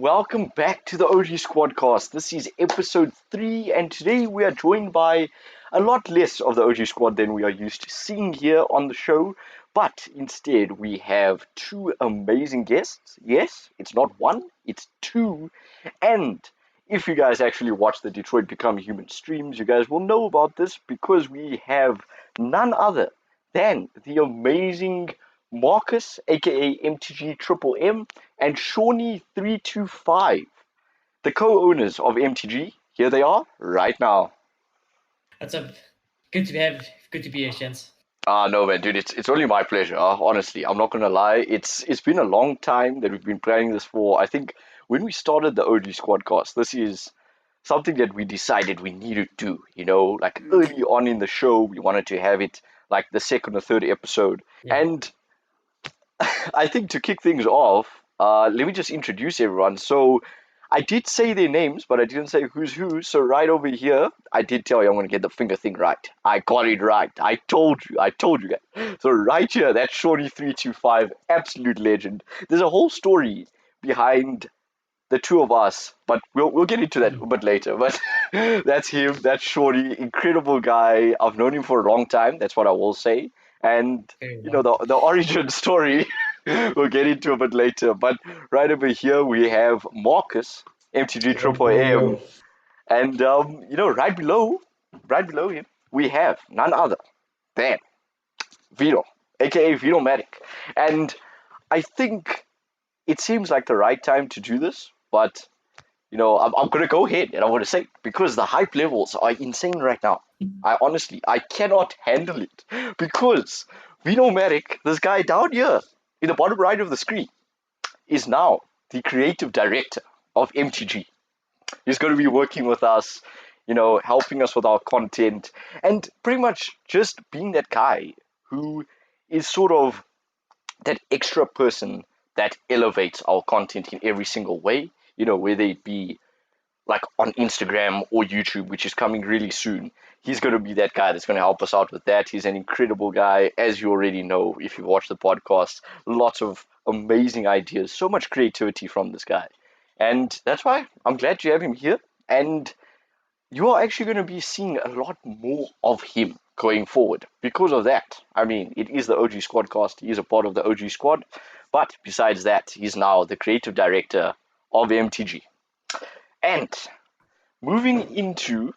welcome back to the OG Squadcast. This is episode 3, and today we are joined by a lot less of the OG Squad than we are used to seeing here on the show, but instead we have two amazing guests. Yes, it's not one, it's two, and if you guys actually watch the Detroit Become Human streams, you guys will know about this because we have none other than the amazing Marcus, aka MTG TripleM, and Shauny325, the co-owners of MTG. Here they are right now. What's up? Good to be here, gents. No man, dude, it's only my pleasure. Honestly, I'm not gonna lie. It's been a long time that we've been planning this for. I think when we started the OG Squadcast, this is something that we decided we needed to. Like early on in the show, we wanted to have it like the second or third episode, Yeah. and I think to kick things off, let me just introduce everyone. So I did say their names, but I didn't say who's who. So right over here, I did tell you I'm going to get the finger thing right. I got it right. I told you guys. So right here, that's Shauny325, absolute legend. There's a whole story behind the two of us, but we'll get into that a bit later. But that's him, that's Shorty, incredible guy. I've known him for a long time, that's what I will say. And the origin story we'll get into a bit later. But right over here we have Marcus, MTG Triple M, and right below him we have none other than Vito, aka Vitomatic. And I think it seems like the right time to do this, but I'm gonna go ahead and I want to say because the hype levels are insane right now. I cannot handle it because Vinomatic, this guy down here in the bottom right of the screen, is now the creative director of MTG. He's going to be working with us, helping us with our content, and pretty much just being that guy who is sort of that extra person that elevates our content in every single way, whether it be like on Instagram or YouTube, which is coming really soon. He's going to be that guy that's going to help us out with that. He's an incredible guy, as you already know if you watch the podcast. Lots of amazing ideas, so much creativity from this guy. And that's why I'm glad to have him here. And you are actually going to be seeing a lot more of him going forward because of that. I mean, it is the OG Squadcast. He is a part of the OG Squad. But besides that, he's now the creative director of MTG. And moving into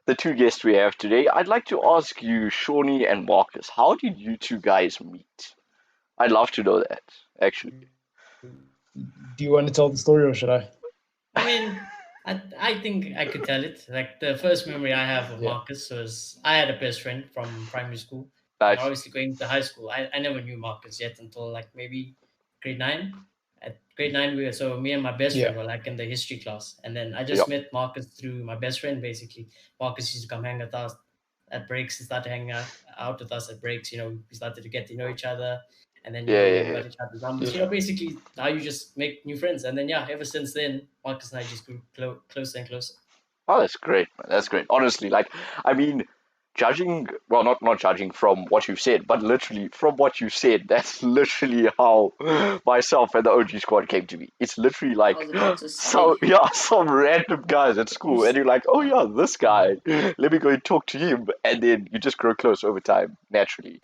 the two guests we have today, I'd like to ask you, Shawnee and Marcus, how did you two guys meet? I'd love to know that, actually. Do you want to tell the story or should I? I mean, I think I could tell it. Like the first memory I have of Marcus was I had a best friend from primary school. Nice. And obviously going to high school, I never knew Marcus yet until like maybe grade 9. At grade 9, me and my best friend were like in the history class, and then I just met Marcus through my best friend. Basically, Marcus used to come hang with us at breaks. He started hanging out with us at breaks. We started to get to know each other, and then we got each other's numbers. Basically how you just make new friends, and then ever since then, Marcus and I just grew closer and closer. Oh, that's great, man. That's great. Honestly, judging, well, not judging from what you've said, but literally from what you said, that's literally how myself and the OG Squad came to be. It's literally like some random guys at school, and you're like, oh yeah, this guy, let me go and talk to him, and then you just grow close over time naturally.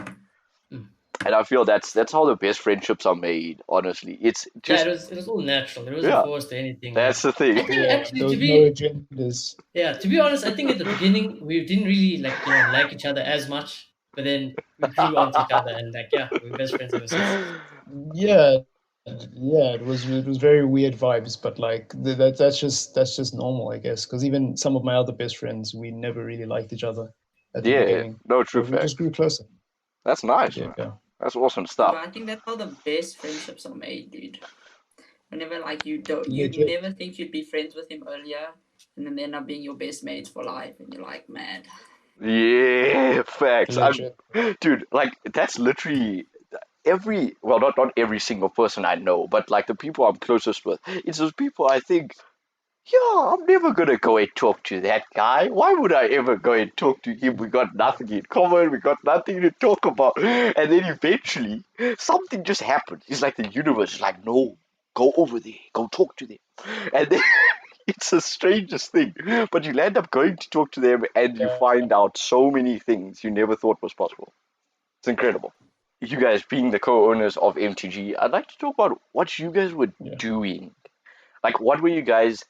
And I feel that's how the best friendships are made. Honestly, it's just it was all natural. It wasn't forced to anything. That's the thing. I think actually there was no agendas. Yeah, to be honest, I think at the beginning we didn't really like each other as much, but then we grew onto each other and we're best friends ever since. Yeah, it was very weird vibes, but like that's just normal, I guess. Because even some of my other best friends, we never really liked each other at the beginning. No, true We just grew closer. That's nice. Yeah. That's awesome stuff. But I think that's how the best friendships are made, dude. Whenever you never think you'd be friends with him earlier, and then they end up being your best mates for life, and you're like, man. Yeah, facts. Dude, that's literally not every single person I know, but like the people I'm closest with. It's those people I think, I'm never gonna go and talk to that guy. Why would I ever go and talk to him? We got nothing in common. We got nothing to talk about. And then eventually, something just happens. It's like the universe is like, no, go over there, go talk to them. And then it's the strangest thing. But you end up going to talk to them and you find out so many things you never thought was possible. It's incredible. You guys being the co-owners of MTG, I'd like to talk about what you guys were doing. Like, what were you guys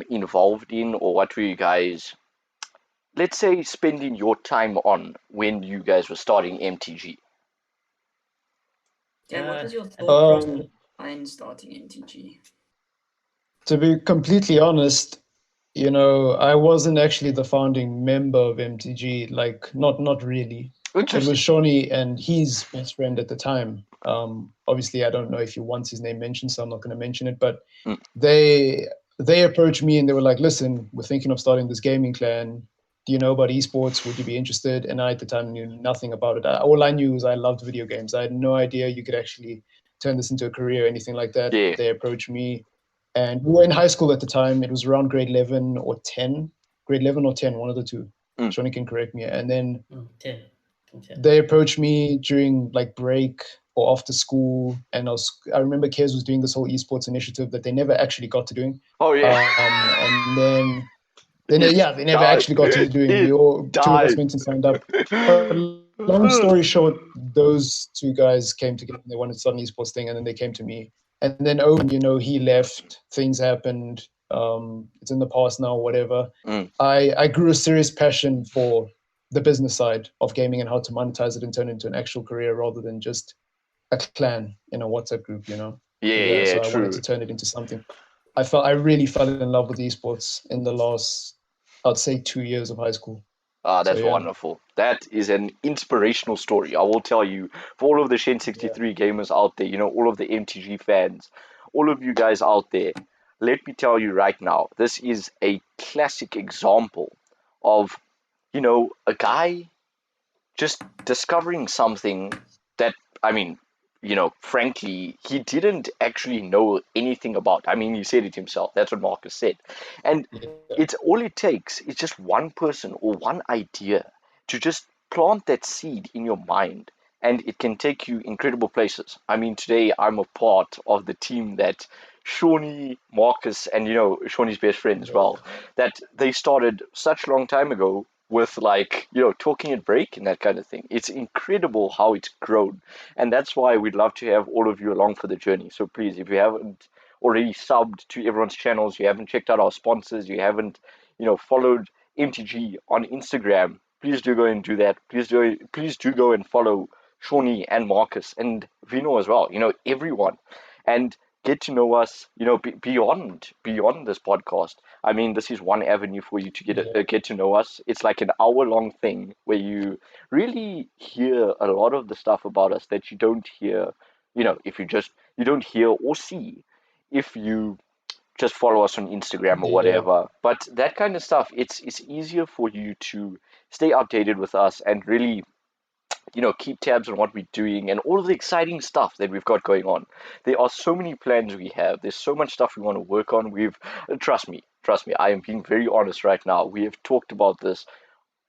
involved in, or what were you guys, let's say, spending your time on when you guys were starting MTG? And what was your thought process behind starting MTG? To be completely honest, you know, I wasn't actually the founding member of MTG. Like, not really. It was Shauny and his best friend at the time. Obviously, I don't know if he wants his name mentioned, so I'm not going to mention it. But they approached me and they were like, "Listen, we're thinking of starting this gaming clan. Do you know about esports? Would you be interested?" And I at the time knew nothing about it. All I knew was I loved video games. I had no idea you could actually turn this into a career or anything like that. Yeah. They approached me, and we were in high school at the time. It was around grade 11 or 10, one of the two. Shauny can correct me. And then 10. They approached me during like break or after school, and I remember Kez was doing this whole esports initiative that they never actually got to doing. Oh yeah. And then they never actually got to doing. Two of us went and signed up. But long story short, those two guys came together and they wanted to start an esports thing, and then they came to me. And then Owen, you know, he left, things happened. It's in the past now, whatever. I grew a serious passion for the business side of gaming and how to monetize it and turn it into an actual career rather than just a clan in a WhatsApp group, you know? So I wanted to turn it into something. I really fell in love with esports in the last, I'd say, 2 years of high school. That's wonderful. That is an inspirational story. I will tell you, for all of the Shen63 gamers out there, you know, all of the MTG fans, all of you guys out there, let me tell you right now, this is a classic example of, you know, a guy just discovering something that, I mean, you know, frankly, he didn't actually know anything about. I mean, he said it himself. That's what Marcus said. And it's all it takes is just one person or one idea to just plant that seed in your mind, and it can take you incredible places. I mean, today I'm a part of the team that Shauny, Marcus, and, you know, Shauny's best friend as well, that they started such a long time ago with, like, you know, talking at break and that kind of thing. It's incredible how it's grown. And that's why we'd love to have all of you along for the journey. So please, if you haven't already subbed to everyone's channels, you haven't checked out our sponsors, you haven't, you know, followed MTG on Instagram, please do go and do that. Please do go and follow Shauny and Marcus and Vino as well, you know, everyone. And get to know us, you know, beyond this podcast. I mean, this is one avenue for you to get to know us. It's like an hour-long thing where you really hear a lot of the stuff about us that you don't hear, you know, if you don't hear or see if you just follow us on Instagram or whatever. But that kind of stuff, it's easier for you to stay updated with us and really, you know, keep tabs on what we're doing and all of the exciting stuff that we've got going on. There are so many plans we have. There's so much stuff we want to work on. Trust me, I am being very honest right now. We have talked about this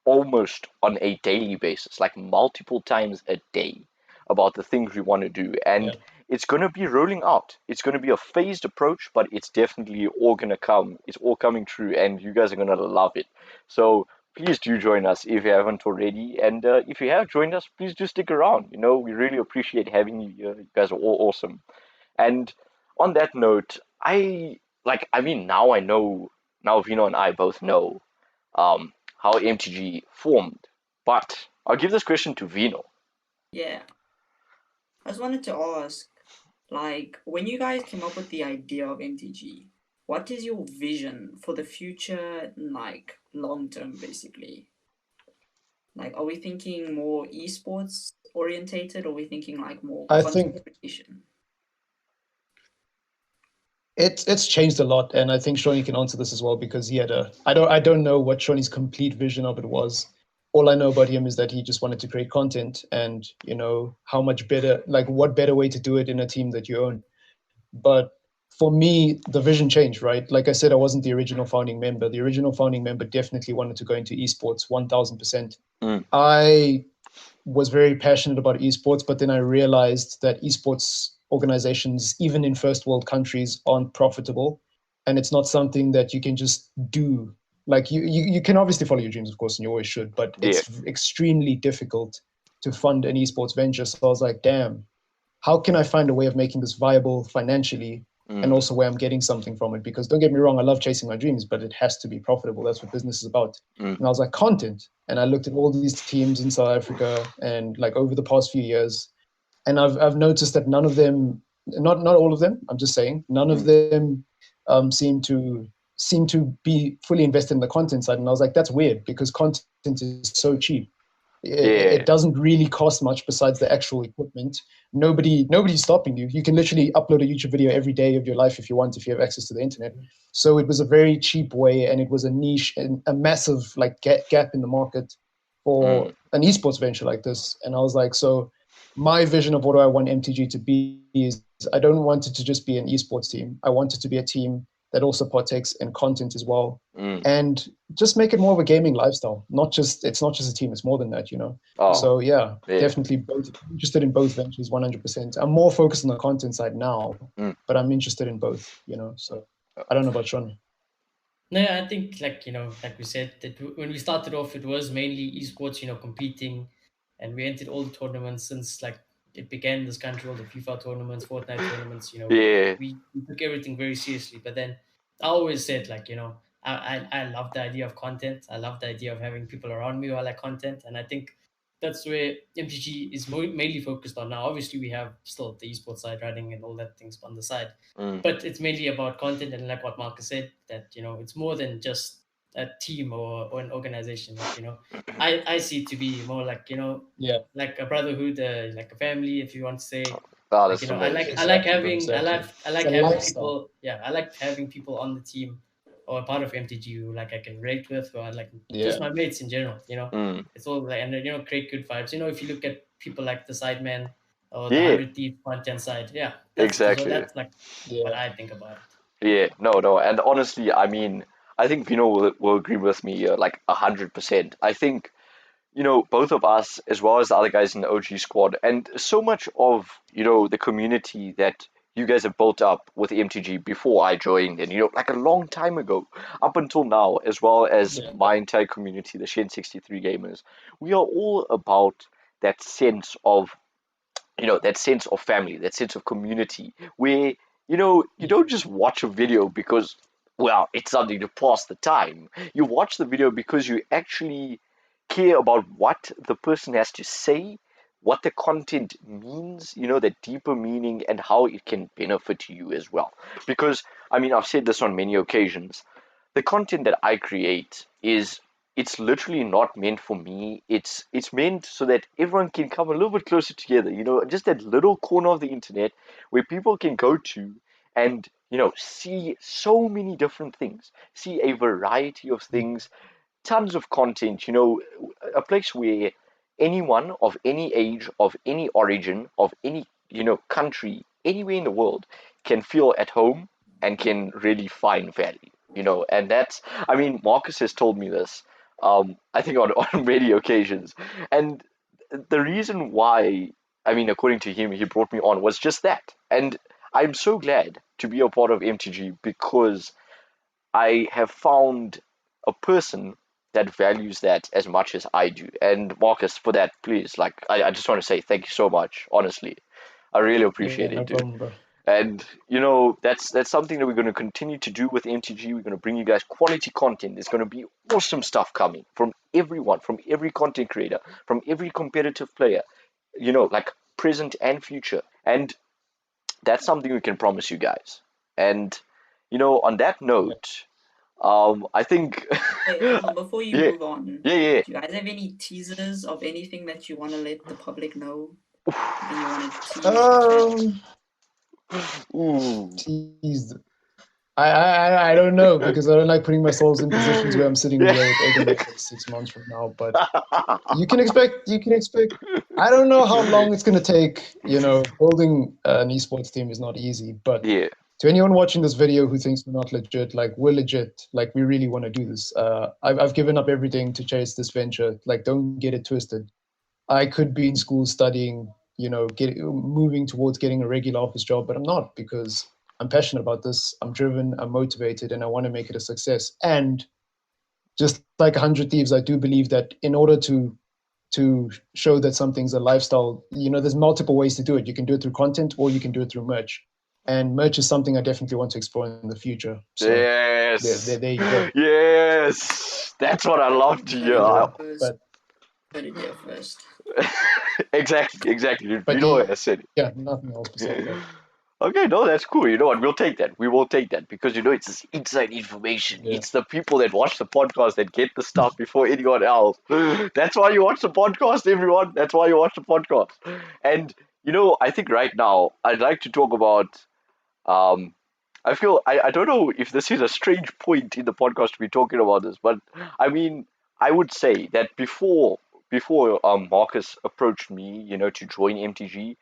almost on a daily basis, like multiple times a day, about the things we want to do. And it's going to be rolling out. It's going to be a phased approach, but it's definitely all going to come. It's all coming true, and you guys are going to love it. So please do join us if you haven't already. And if you have joined us, please do stick around. You know, we really appreciate having you here. You guys are all awesome. And on that note, now Vino and I both know how MTG formed. But I'll give this question to Vino. Yeah. I just wanted to ask, like, when you guys came up with the idea of MTG, what is your vision for the future, like, long term, basically? Like, are we thinking more esports orientated, or are we thinking, like, more content creation? It's changed a lot, and I think Shauny can answer this as well, because he had I don't know what Shauny's complete vision of it was. All I know about him is that he just wanted to create content, and, you know, how much better, like, what better way to do it in a team that you own. But for me, the vision changed, right? Like I said, I wasn't the original founding member. The original founding member definitely wanted to go into esports 1000%. I was very passionate about esports, but then I realized that esports organizations, even in first world countries, aren't profitable, and it's not something that you can just do. Like you can obviously follow your dreams, of course, and you always should, but it's extremely difficult to fund an esports venture. So I was like, damn, how can I find a way of making this viable financially, and also where I'm getting something from it? Because don't get me wrong, I love chasing my dreams, but it has to be profitable. That's what business is about. And I was like, content. And I looked at all these teams in South Africa, and like over the past few years, and I've noticed that none of them, not all of them, I'm just saying, none of them seem to be fully invested in the content side. And I was like, that's weird, because content is so cheap. It doesn't really cost much besides the actual equipment. Nobody's stopping you. You can literally upload a YouTube video every day of your life if you want, if you have access to the internet. So it was a very cheap way, and it was a niche and a massive like gap in the market for an esports venture like this. And I was like, so my vision of what I want MTG to be is, I don't want it to just be an esports team. I want it to be a team that also partakes in content as well, and just make it more of a gaming lifestyle. It's not just a team; it's more than that, you know. So yeah, definitely both. Interested in both ventures, 100%. I'm more focused on the content side now, but I'm interested in both, you know. So I don't know about Shauny. No, I think like like we said that when we started off, it was mainly esports, competing, and we entered all the tournaments since like it began in this country, all the FIFA tournaments, Fortnite tournaments. We took everything very seriously. But then I always said like I love the idea of content. I love the idea of having people around me who I like content, and I think that's where MTG is mainly focused on now. Obviously, we have still the esports side running and all that things on the side, but it's mainly about content. And like what Marcus said, that it's more than just a team or an organization. Like I see it to be more like like a brotherhood, like a family, if you want to say. Like I like having people. Yeah, I like having people on the team or a part of MTG who like I can relate with, or like just my mates in general. It's all like, and create good vibes. If you look at people like the Sideman or the 100 Thief content side, so that's like what I think about it. Yeah, no, and honestly, I mean, I think Vino will agree with me like 100%. I think both of us, as well as the other guys in the OG squad, and so much of the community that you guys have built up with MTG before I joined, and like a long time ago, up until now, as well as my entire community, the Shen63 gamers, we are all about that sense of that sense of family, that sense of community, where you don't just watch a video because, well, it's something to pass the time. You watch the video because you actually care about what the person has to say, what the content means, that deeper meaning, and how it can benefit you as well. Because, I mean, I've said this on many occasions, the content that I create it's literally not meant for me. It's meant so that everyone can come a little bit closer together, just that little corner of the internet where people can go to and see so many different things, see a variety of things, tons of content, a place where anyone of any age, of any origin, of any, country, anywhere in the world can feel at home and can really find value, and that's, I mean, Marcus has told me this, I think on many occasions. And the reason why, I mean, according to him, he brought me on was just that. And I'm so glad to be a part of MTG because I have found a person that values that as much as I do. And Marcus, for that, please, like, I just want to say thank you so much, honestly. I really appreciate it, dude. Problem, bro. And that's something that we're going to continue to do with MTG. We're going to bring you guys quality content. There's going to be awesome stuff coming from everyone, from every content creator, from every competitive player, like present and future. And that's something we can promise you guys. And on that note, I think Wait, hold on, before you move on, yeah. do you guys have any teasers of anything that you want to let the public know? Anything you want to tease? I don't know, because I don't like putting myself in positions where I'm sitting here with egg in my face 6 months from now. But you can expect. I don't know how long it's going to take. Building an esports team is not easy. But to anyone watching this video who thinks we're not legit, like, we're legit. Like, we really want to do this. I've given up everything to chase this venture. Like, don't get it twisted. I could be in school studying, moving towards getting a regular office job, but I'm not, because I'm passionate about this. I'm driven, I'm motivated, and I want to make it a success. And just like 100 Thieves, I do believe that in order to show that something's a lifestyle, there's multiple ways to do it. You can do it through content, or you can do it through merch. And merch is something I definitely want to explore in the future. So yes. there you go. Yes. That's what I love to hear. But heard it here first. Exactly. But Vino has said it. Yeah, nothing else besides that. Okay, no, that's cool. You know what? We'll take that. We will take that because it's this inside information. Yeah. It's the people that watch the podcast that get the stuff before anyone else. That's why you watch the podcast, everyone. That's why you watch the podcast. And I think right now I'd like to talk about. I feel I don't know if this is a strange point in the podcast to be talking about this, but I mean I would say that before Marcus approached me, to join MTG,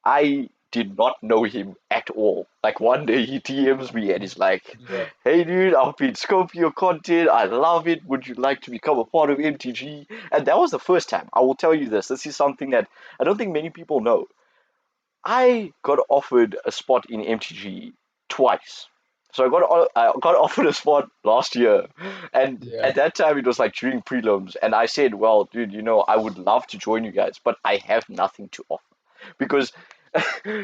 I did not know him at all. Like one day he DMs me and he's like, Yeah. "Hey dude, I've been scoping your content. I love it. Would you like to become a part of MTG?" And that was the first time. I will tell you this. This is something that I don't think many people know. I got offered a spot in MTG twice. So I got offered a spot last year, and Yeah. at that time it was like during prelims, and I said, "Well, dude, I would love to join you guys, but I have nothing to offer." Because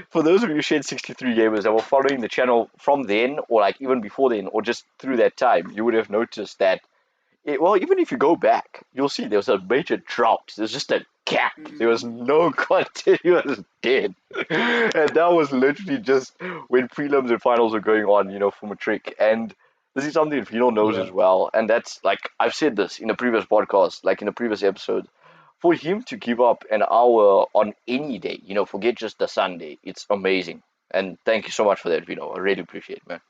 for those of you Shed 63 gamers that were following the channel from then, or like even before then, or just through that time, you would have noticed that even if you go back, you'll see there was a major drought. There's just a gap. There was no content. It was dead. And that was literally just when prelims and finals were going on, for Matric. And this is something that Vino knows as well. And that's like, I've said this in the previous podcast, like in the previous episode. For him to give up an hour on any day, forget just the Sunday, it's amazing. And thank you so much for that, Vino. I really appreciate it, man.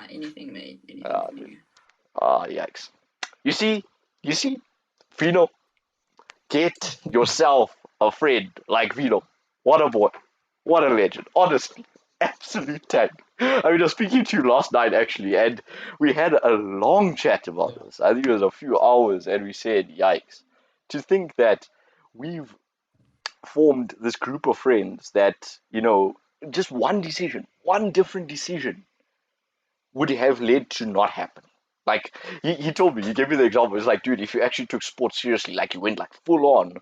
Anything, mate. Anything. Dude. Yikes. You see, Vino, get yourself a friend like Vino. What a boy. What a legend. Honestly, absolute tank. I was speaking to you last night, actually, and we had a long chat about this. I think it was a few hours, and we said, yikes. To think that we've formed this group of friends that, just one different decision would have led to not happen. Like, he told me, he gave me the example. It's like, dude, if you actually took sports seriously, like you went like full on,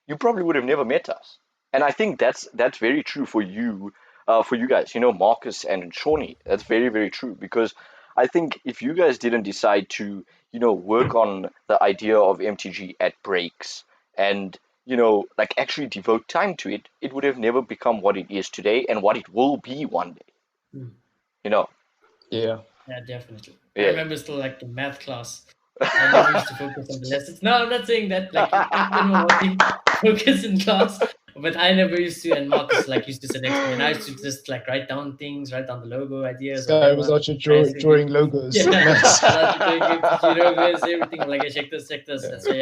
you probably would have never met us. And I think that's very true for you guys, Marcus and Shauny. That's very, very true. Because I think if you guys didn't decide to, work on the idea of MTG at breaks and, like actually devote time to it, it would have never become what it is today and what it will be one day. Yeah. Yeah, definitely. Yeah. I remember still like the math class. I never used to focus on the lessons. No, I'm not saying that. Like, everyone wanting focus in class, but I never used to. And Marcus used to sit next to me, and I used to just write down things, write down the logo ideas. I was actually drawing logos. Yeah, MTG logos, everything. Like, I check this. And so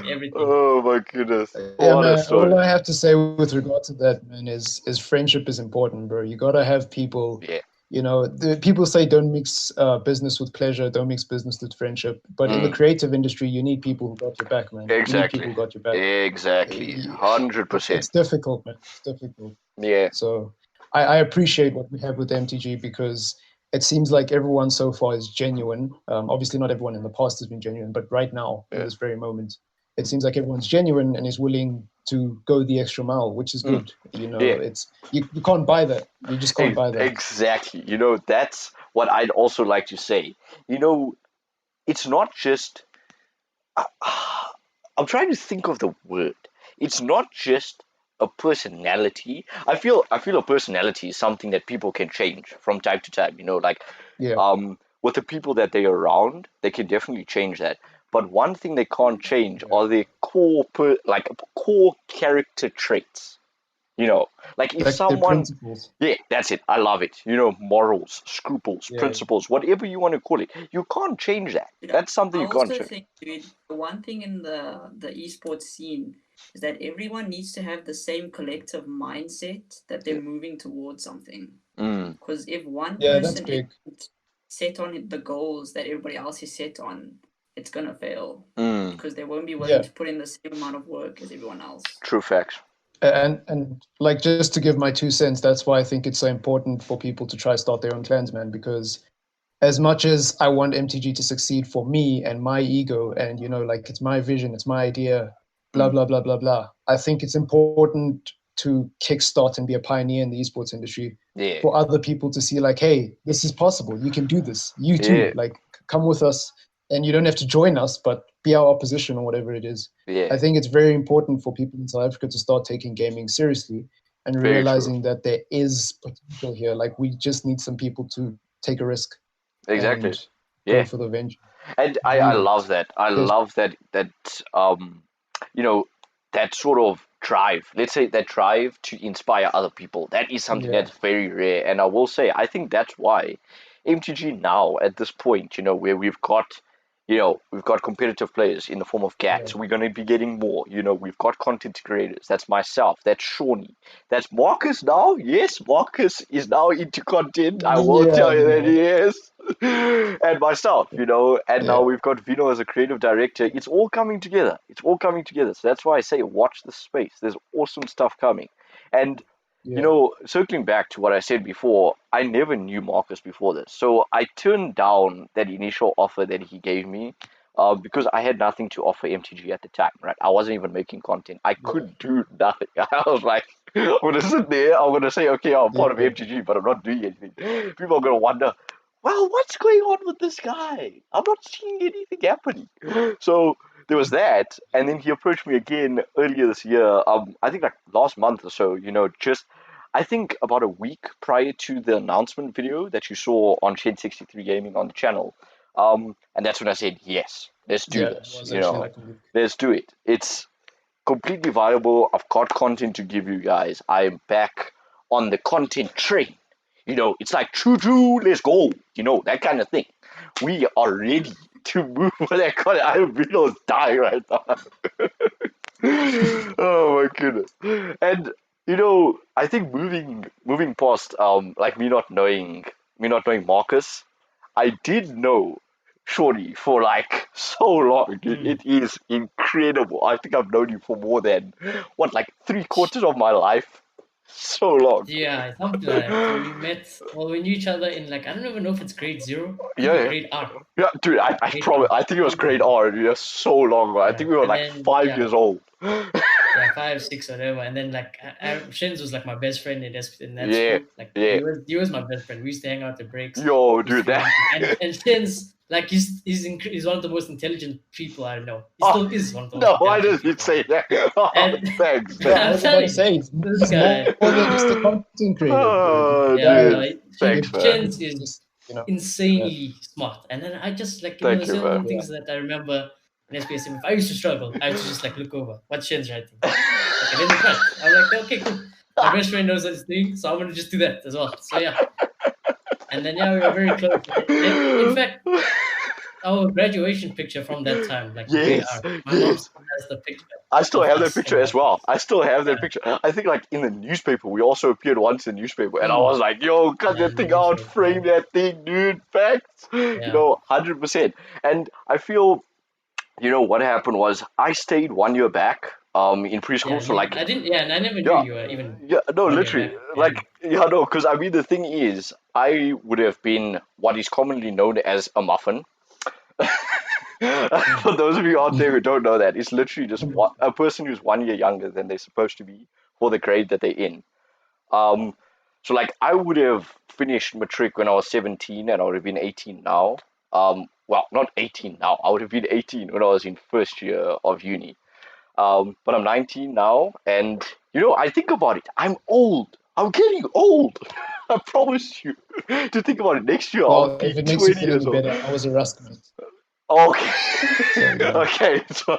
everything. Oh my goodness. Man, all I have to say with regard to that, man, is friendship is important, bro. You gotta have people. Yeah. The people say don't mix business with pleasure, don't mix business with friendship. But in the creative industry, you need people who got your back, man. Exactly. You need people who got your back. Exactly. 100%. It's difficult, man. It's difficult. Yeah. So I appreciate what we have with MTG because it seems like everyone so far is genuine. Obviously, not everyone in the past has been genuine, but right now, in this very moment, it seems like everyone's genuine and is willing to go the extra mile, which is good. It's you can't buy that. You just can't buy that. Exactly. That's what I'd also like to say. It's not just I'm trying to think of the word. It's not just a personality. I feel a personality is something that people can change from time to time. With the people that they're around, they can definitely change that. But one thing they can't change are their core character traits. Like if someone, that's it. I love it. Morals, scruples, principles, whatever you want to call it. You can't change that. That's something you can't change. I also think, dude, the one thing in the esports scene is that everyone needs to have the same collective mindset that they're moving towards something. Because if one person isn't set on the goals that everybody else is set on, it's gonna fail because they won't be willing to put in the same amount of work as everyone else. True facts. And like, just to give my 2 cents, that's why I think it's so important for people to try start their own clans, man, because as much as I want MTG to succeed for me and my ego, and like, it's my vision, it's my idea, blah blah blah blah blah, I think it's important to kickstart and be a pioneer in the esports industry for other people to see, like, hey, this is possible, you can do this, you too, like, come with us, and you don't have to join us, but be our opposition or whatever it is. I think it's very important for people in South Africa to start taking gaming seriously and realizing that there is potential here. Like, we just need some people to take a risk. Exactly. Go for the venture. And I love that. I love that that sort of drive. Let's say that drive to inspire other people. That is something that's very rare. And I will say, I think that's why MTG now at this point, where we've got competitive players in the form of Gats. We're going to be getting more. We've got content creators. That's myself. That's Shauny. That's Marcus now. Yes, Marcus is now into content. I will tell you that he is. And myself, and now we've got Vino as a creative director. It's all coming together. So that's why I say watch the space. There's awesome stuff coming. And circling back to what I said before, I never knew Marcus before this. So I turned down that initial offer that he gave me because I had nothing to offer MTG at the time, right? I wasn't even making content. I could do nothing. I was like, I'm going to sit there, I'm going to say, okay, I'm part of MTG, but I'm not doing anything. People are going to wonder, well, what's going on with this guy? I'm not seeing anything happening. So there was that, and then he approached me again earlier this year. I think like last month or so. I think about a week prior to the announcement video that you saw on Shed63 Gaming on the channel. And that's when I said, yes, let's do this. Let's do it. It's completely viable. I've got content to give you guys. I'm back on the content train. It's like choo-choo, let's go. That kind of thing. We are ready to move for that content. I'm really dying right now. Oh my goodness. And I think moving past like me not knowing Marcus, I did know Shauny for like so long. It is incredible. I think I've known you for more than like 3/4 of my life. So long. Yeah, something like that. So we knew each other in, like, I don't even know if it's grade 0, grade R. Yeah, dude, I think it was grade R. So long ago. I think we were like 5 years old. 5, 6, whatever. And then like Shins was like my best friend in that school. Like he was my best friend. We used to hang out at breaks. Yo, dude, and Shins, like, he's one of the most intelligent people I know. He still is one of the most intelligent. Why did you say that? Thanks. I'm telling you, this guy more than just a content creator. Shins is insanely smart. And then I just certain things that I remember in SPSM. If I used to struggle, I used to just like look over what Shin's writing. I'm like, okay, cool. My best friend knows what he's doing, so I'm gonna just do that as well. So yeah. And then we were very close. In fact, our graduation picture from that time, like my mom still has the picture. I still have that picture as well. I still have that picture. I think like in the newspaper, we also appeared once in the newspaper, and I was like, yo, cut that thing out, frame that thing, dude. Facts. 100%. And I feel, what happened was I stayed 1 year back in preschool. So like I didn't. I never knew you were even. Literally. Because I mean the thing is, I would have been what is commonly known as a muffin. For those of you out there who don't know that, it's literally just a person who's 1 year younger than they're supposed to be for the grade that they're in. So like I would have finished matric when I was 17, and I would have been 18 now. Well, not 18 now. I would have been 18 when I was in first year of uni. But I'm 19 now, and I think about it. I'm old. I'm getting old. I promise you. To think about it, next year I'll be 20 years old. I was a Rustmate. Okay. Okay. So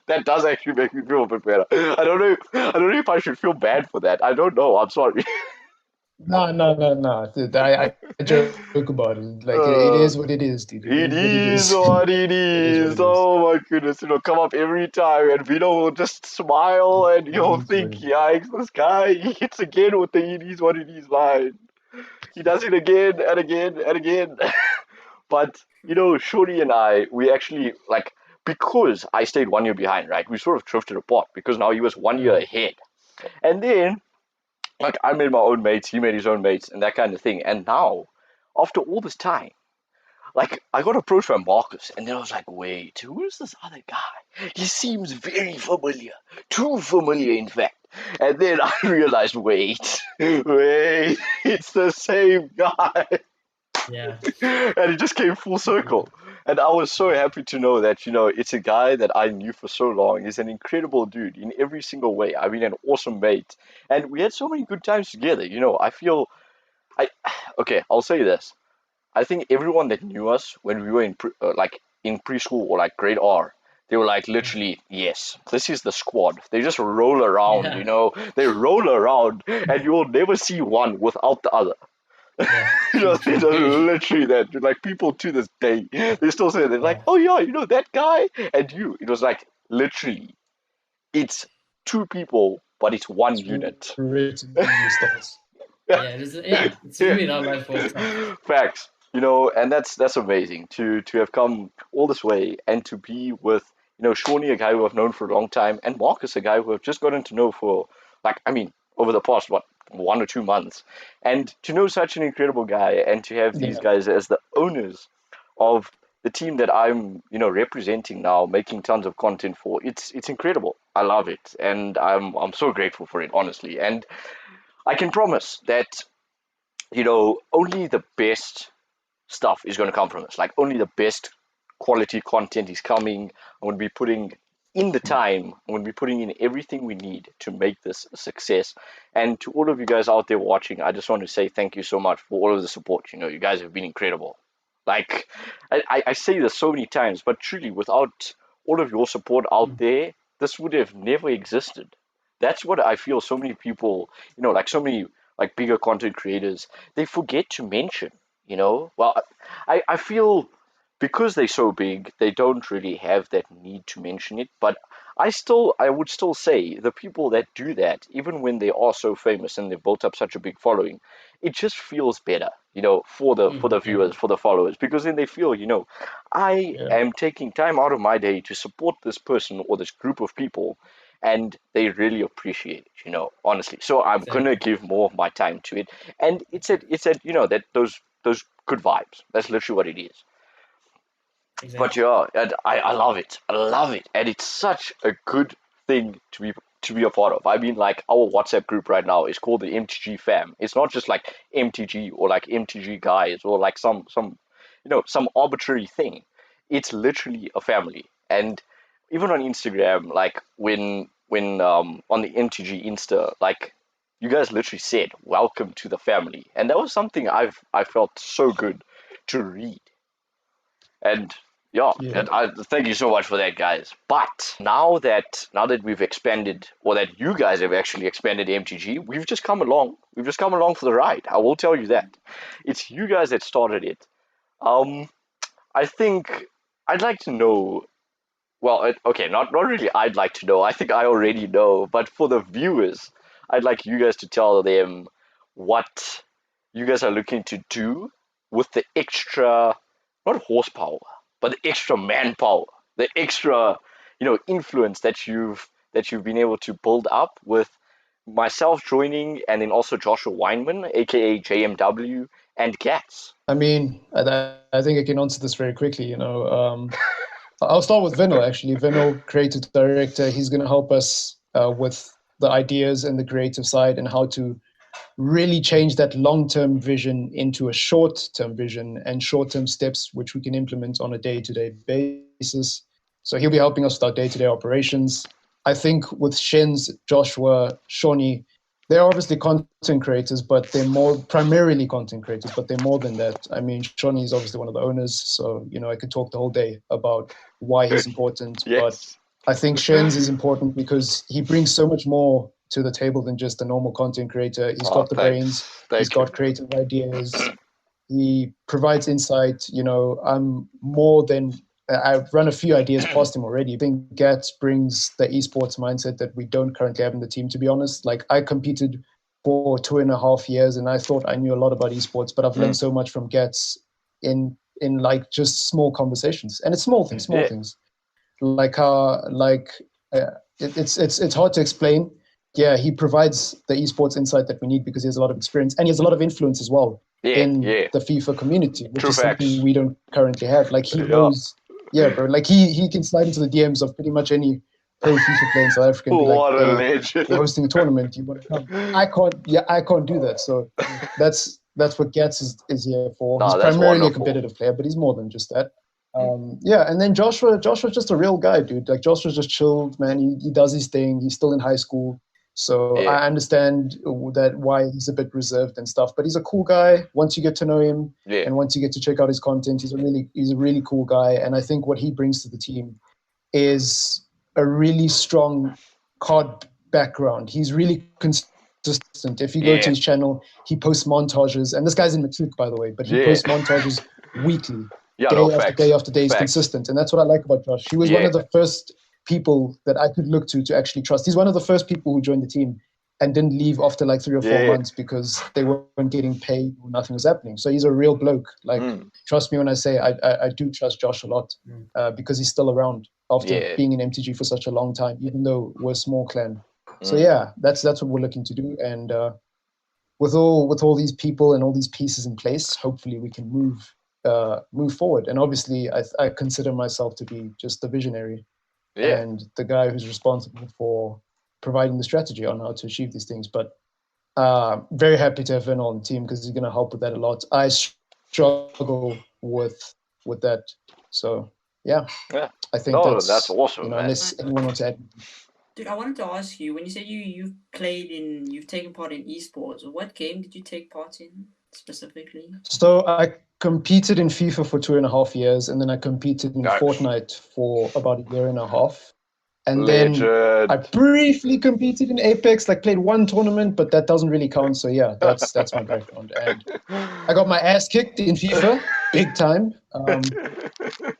that does actually make me feel a bit better. I don't know if I should feel bad for that. I don't know. I'm sorry. No. Dude, I joke about it. Like, it is what it is, dude. It is what it is. Oh my goodness. Come up every time, and Vito will just smile, and you'll think, yikes, this guy, he hits again with the it is what it is line. He does it again and again and again. But, Shauny and I, we actually, like, because I stayed 1 year behind, right? We sort of drifted apart because now he was 1 year ahead. And then, like, I made my own mates, he made his own mates, and that kind of thing. And now, after all this time, like, I got approached by Marcus, and then I was like, wait, who is this other guy? He seems very familiar. Too familiar, in fact. And then I realized, wait, it's the same guy. Yeah. And it just came full circle. And I was so happy to know that, it's a guy that I knew for so long. He's an incredible dude in every single way. I mean, an awesome mate. And we had so many good times together. I feel, okay, I'll say this. I think everyone that knew us when we were in preschool or like grade R, they were like literally, yes, this is the squad. They just roll around, Yeah. They roll around, and you will never see one without the other. Yeah. It's True. literally that. Like people to this day, they still say they're like, Yeah. oh yeah, that guy and you. It was like literally, it's two people, but it's one It's unit. written in the stars. Yeah. It's Yeah. really not life works out. Facts, and that's amazing to have come all this way and to be with Shawnee, a guy who I've known for a long time, and Marcus, a guy who I've just gotten to know for over the past 1 or 2 months, and to know such an incredible guy and to have these Yeah. guys as the owners of the team that I'm representing now, making tons of content for. It's incredible. I love it, and I'm so grateful for it, honestly. And I can promise that only the best stuff is going to come from this. Like, only the best quality content is coming. I'm going to be putting in the time. I'm going to be putting in everything we need to make this a success. And to all of you guys out there watching, I just want to say thank you so much for all of the support. You guys have been incredible. Like, I say this so many times, but truly, without all of your support out there, this would have never existed. That's what I feel so many people, like so many like bigger content creators, they forget to mention, Well, I feel because they're so big, they don't really have that need to mention it. But I would still say the people that do that, even when they are so famous and they've built up such a big following, it just feels better, for the Yeah. viewers, for the followers, because then they feel, I Yeah. am taking time out of my day to support this person or this group of people, and they really appreciate it, honestly. So I'm gonna Exactly. give more of my time to it, and it's at that those good vibes. That's literally what it is. But Exactly. yeah, and I love it. I love it, and it's such a good thing to be a part of. I mean, like our WhatsApp group right now is called the MTG fam. It's not just like MTG or like MTG guys or like some arbitrary thing. It's literally a family. And even on Instagram, like when on the MTG Insta, like you guys literally said, "Welcome to the family," and that was something I felt so good to read. And yeah, Yeah. and I thank you so much for that, guys. But now that we've expanded, or that you guys have actually expanded MTG, we've just come along. We've just come along for the ride. I will tell you that. It's you guys that started it. Um, I think I'd like to know. Well, okay, not really. I'd like to know. I think I already know. But for the viewers, I'd like you guys to tell them what you guys are looking to do with the extra, not horsepower, but the extra manpower, the extra, influence that you've been able to build up with myself joining, and then also Joshua Weinman, aka JMW, and Gats. I mean, I think I can answer this very quickly. I'll start with Vino, actually. Vino, creative director, he's going to help us with the ideas and the creative side and how to really change that long-term vision into a short-term vision and short-term steps which we can implement on a day-to-day basis. So he'll be helping us with our day-to-day operations. I think with Shen's, Joshua, Shawnee, they're obviously content creators, but they're more primarily content creators, but they're more than that. I mean, Shawnee is obviously one of the owners, so I could talk the whole day about why he's important. But Yes. I think Shen's is important because he brings so much more to the table than just a normal content creator. He's Oh, got the thanks. brains, he's Thank you. got creative ideas, he provides insight. I'm more than I've run a few ideas past him already. I think Gats brings the esports mindset that we don't currently have in the team, to be honest. Like, I competed for 2.5 years and I thought I knew a lot about esports, but I've learned so much from Gats in like just small conversations. And it's small things, like it's hard to explain, yeah, he provides the esports insight that we need because he has a lot of experience and he has a lot of influence as well in the FIFA community, which is something we don't currently have. Like he knows, bro. Like he can slide into the DMs of pretty much any pro FIFA player in South Africa and be like, "Hey, we're hosting a tournament. You want to come?" I can't do that. So that's what Gats is here for. He's primarily a competitive player, but he's more than just that. And then Joshua's just a real guy, dude. Like Joshua's just chilled, man. He does his thing. He's still in high school. So I understand that why he's a bit reserved and stuff, but he's a cool guy. Once you get to know him and once you get to check out his content, he's a really cool guy. And I think what he brings to the team is a really strong card background. He's really consistent. If you go to his channel, he posts montages, and this guy's in Matric, by the way, but he posts montages weekly, day after day after day. He's consistent, and that's what I like about Josh. He was one of the first people that I could look to actually trust. He's one of the first people who joined the team and didn't leave after like 3 or 4 months because they weren't getting paid or nothing was happening. So he's a real bloke. Like, trust me when I say I do trust Josh a lot because he's still around after being in MTG for such a long time, even though we're a small clan. So that's what we're looking to do. And with all these people and all these pieces in place, hopefully we can move forward. And obviously I consider myself to be just the visionary. And the guy who's responsible for providing the strategy on how to achieve these things. But very happy to have him on the team because he's going to help with that a lot. I struggle with that. So, I think that's awesome, man. Unless anyone wants to add. Dude, I wanted to ask you, when you said you've taken part in esports, what game did you take part in specifically? So I competed in FIFA for 2.5 years, and then I competed in Fortnite for about 1.5 years. And then I briefly competed in Apex, like played one tournament, but that doesn't really count. So that's my background. And I got my ass kicked in FIFA, big time.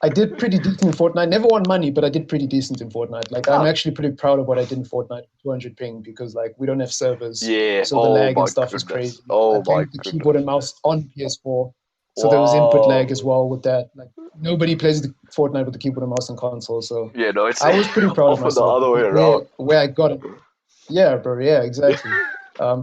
I did pretty decent in Fortnite. Never won money, but I did pretty decent in Fortnite. Like I'm actually pretty proud of what I did in Fortnite, 200 ping, because like we don't have servers, so the lag and stuff is crazy. I played with the keyboard and mouse on PS4, so there was input lag as well with that. Like nobody plays the Fortnite with the keyboard and mouse and console, so I was pretty proud of myself. The other way around. Where I got it. Yeah, bro. Yeah, exactly.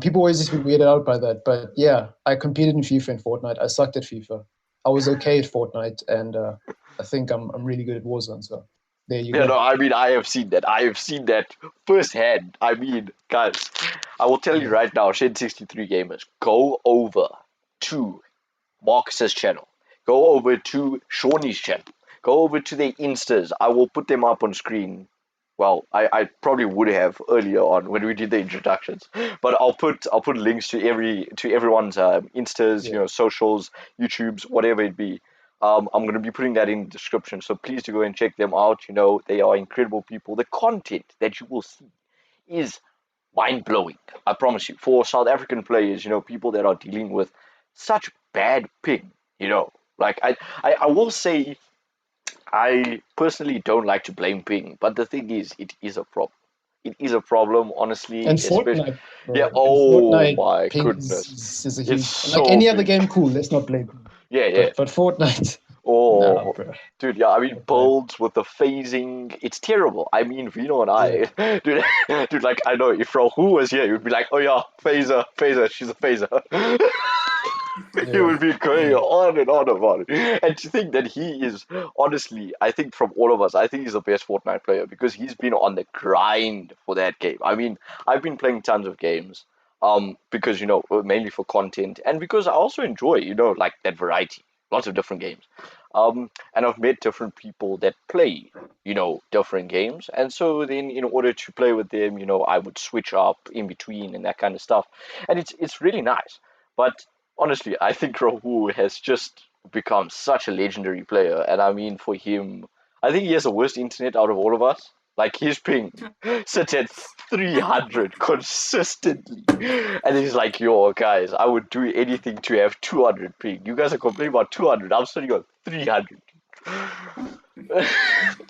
People always just be weirded out by that, but yeah, I competed in FIFA and Fortnite. I sucked at FIFA. I was okay at Fortnite, and I think I'm really good at Warzone. So there you go. No, I mean I have seen that firsthand. I mean, guys, I will tell you right now, Shed63 gamers, go over to Marcus's channel, go over to Shauny's channel, go over to their Instas. I will put them up on screen. Well, I probably would have earlier on when we did the introductions, but I'll put links to everyone's Instas, socials, YouTubes, whatever it be. I'm going to be putting that in the description, so please do go and check them out. They are incredible people. The content that you will see is mind-blowing, I promise you. For South African players, people that are dealing with such bad ping, like I will say, I personally don't like to blame ping, but the thing is, it is a problem. It is a problem, honestly. And Fortnite, bro. Yeah. My goodness. Is a huge. Like any other game, cool. Let's not blame ping. Yeah. But Fortnite. Oh, nah, dude, yeah, I mean, builds with the phasing, it's terrible. I mean, Vino and I, dude, like, I know if Rahul was here, you'd be like, oh yeah, phaser, she's a phaser. He would be going on and on about it. And to think that he is, honestly, I think from all of us, I think he's the best Fortnite player because he's been on the grind for that game. I mean, I've been playing tons of games, because, mainly for content and because I also enjoy, like that variety. Lots of different games. And I've met different people that play, different games. And so then in order to play with them, I would switch up in between and that kind of stuff. And it's really nice. But honestly, I think Rahul has just become such a legendary player. And I mean, for him, I think he has the worst internet out of all of us. Like his ping sits at 300 consistently. And he's like, yo, guys, I would do anything to have 200 ping. You guys are complaining about 200. I'm sitting on 300.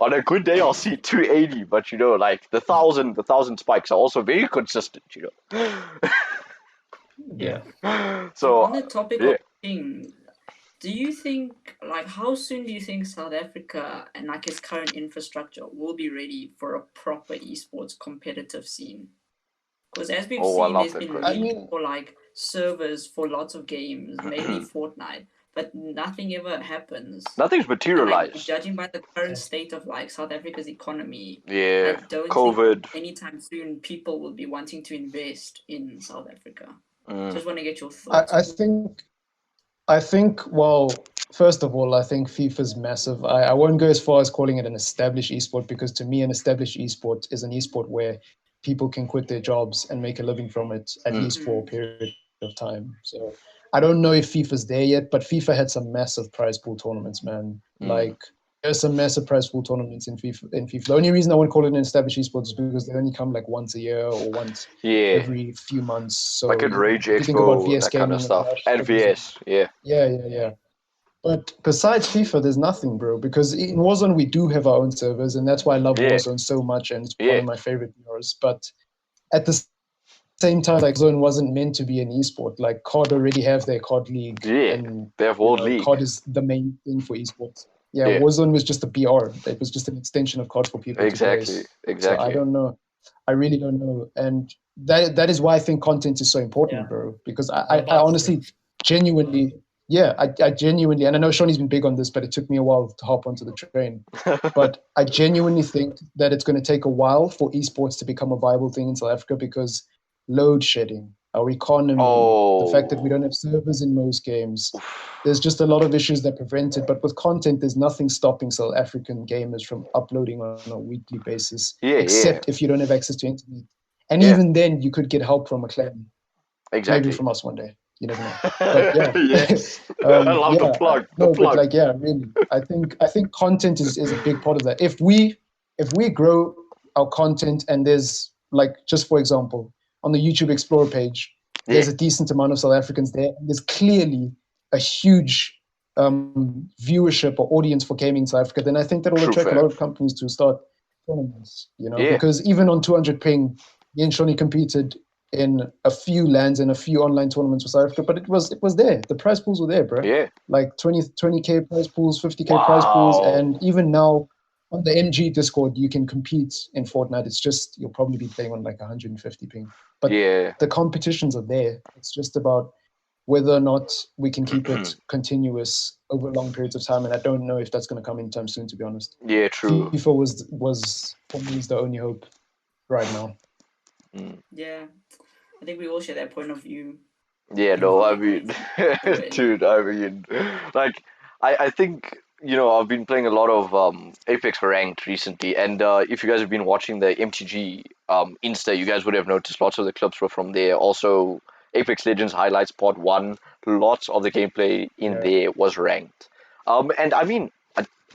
On a good day, I'll see 280. But, like the 1,000 spikes are also very consistent, Yeah. So on the topic of ping, do you think, like, how soon do you think South Africa and like its current infrastructure will be ready for a proper esports competitive scene? Because as we've Oh, I seen, love there's that been question. leaked for like servers for lots of games, mainly Fortnite, but nothing ever happens. Nothing's And like, materialized. judging by the current state of like South Africa's economy, Yeah, I don't COVID. think anytime soon people will be wanting to invest in South Africa. Mm. Just want to get your thoughts. I think, well, first of all, I think FIFA's massive. I won't go as far as calling it an established esport, because to me, an established esport is an esport where people can quit their jobs and make a living from it, at least for a period of time. So I don't know if FIFA's there yet, but FIFA had some massive prize pool tournaments, man. Like, there's some massive prize pool tournaments in FIFA. The only reason I won't call it an established esport is because they only come like once a year or once every few months. So like at Rage if you think about Expo, VS that kind Gaming of stuff. Rush, And VS, yeah. Yeah. But besides FIFA, there's nothing, bro. Because in Warzone, we do have our own servers, and that's why I love Warzone so much, and it's one of my favorite heroes. But at the same time, like, Warzone wasn't meant to be an esport. Like, COD already have their COD League, and they have World League. COD is the main thing for esports. Yeah, Warzone was just a BR. It was just an extension of COD for people to play. So I don't know. I really don't know. And that is why I think content is so important, bro. Because I honestly, genuinely, I genuinely, and I know Shauny's been big on this, but it took me a while to hop onto the train. But I genuinely think that it's going to take a while for esports to become a viable thing in South Africa, because load shedding, our economy, the fact that we don't have servers in most games, there's just a lot of issues that prevent it. But with content, there's nothing stopping South African gamers from uploading on a weekly basis, except if you don't have access to internet. And even then, you could get help from a clan. Maybe from us one day. You never know. But yeah, yes. I love the plug. But like, yeah, really, I think content is a big part of that. If we grow our content, and there's like, just for example, on the YouTube Explorer page, there's a decent amount of South Africans there. And there's clearly a huge viewership or audience for gaming in South Africa. Then I think that will attract a lot of companies to start tournaments. Because even on 200 ping, me and Shauny competed in a few lands and a few online tournaments for South Africa, but it was there. The prize pools were there, bro. Yeah. Like 20K prize pools, 50K prize pools, and even now on the MG Discord, you can compete in Fortnite. It's just you'll probably be playing on like 150 ping. But the competitions are there. It's just about whether or not we can keep it continuous over long periods of time, and I don't know if that's going to come anytime soon, to be honest. Yeah, true. FIFA was for me is the only hope right now. Yeah, I think we all share that point of view. Yeah, no, I mean, dude, I mean, like, I think, I've been playing a lot of Apex for Ranked recently, and if you guys have been watching the MTG Insta, you guys would have noticed lots of the clips were from there. Also, Apex Legends Highlights Part 1, lots of the gameplay in there was ranked. And I mean,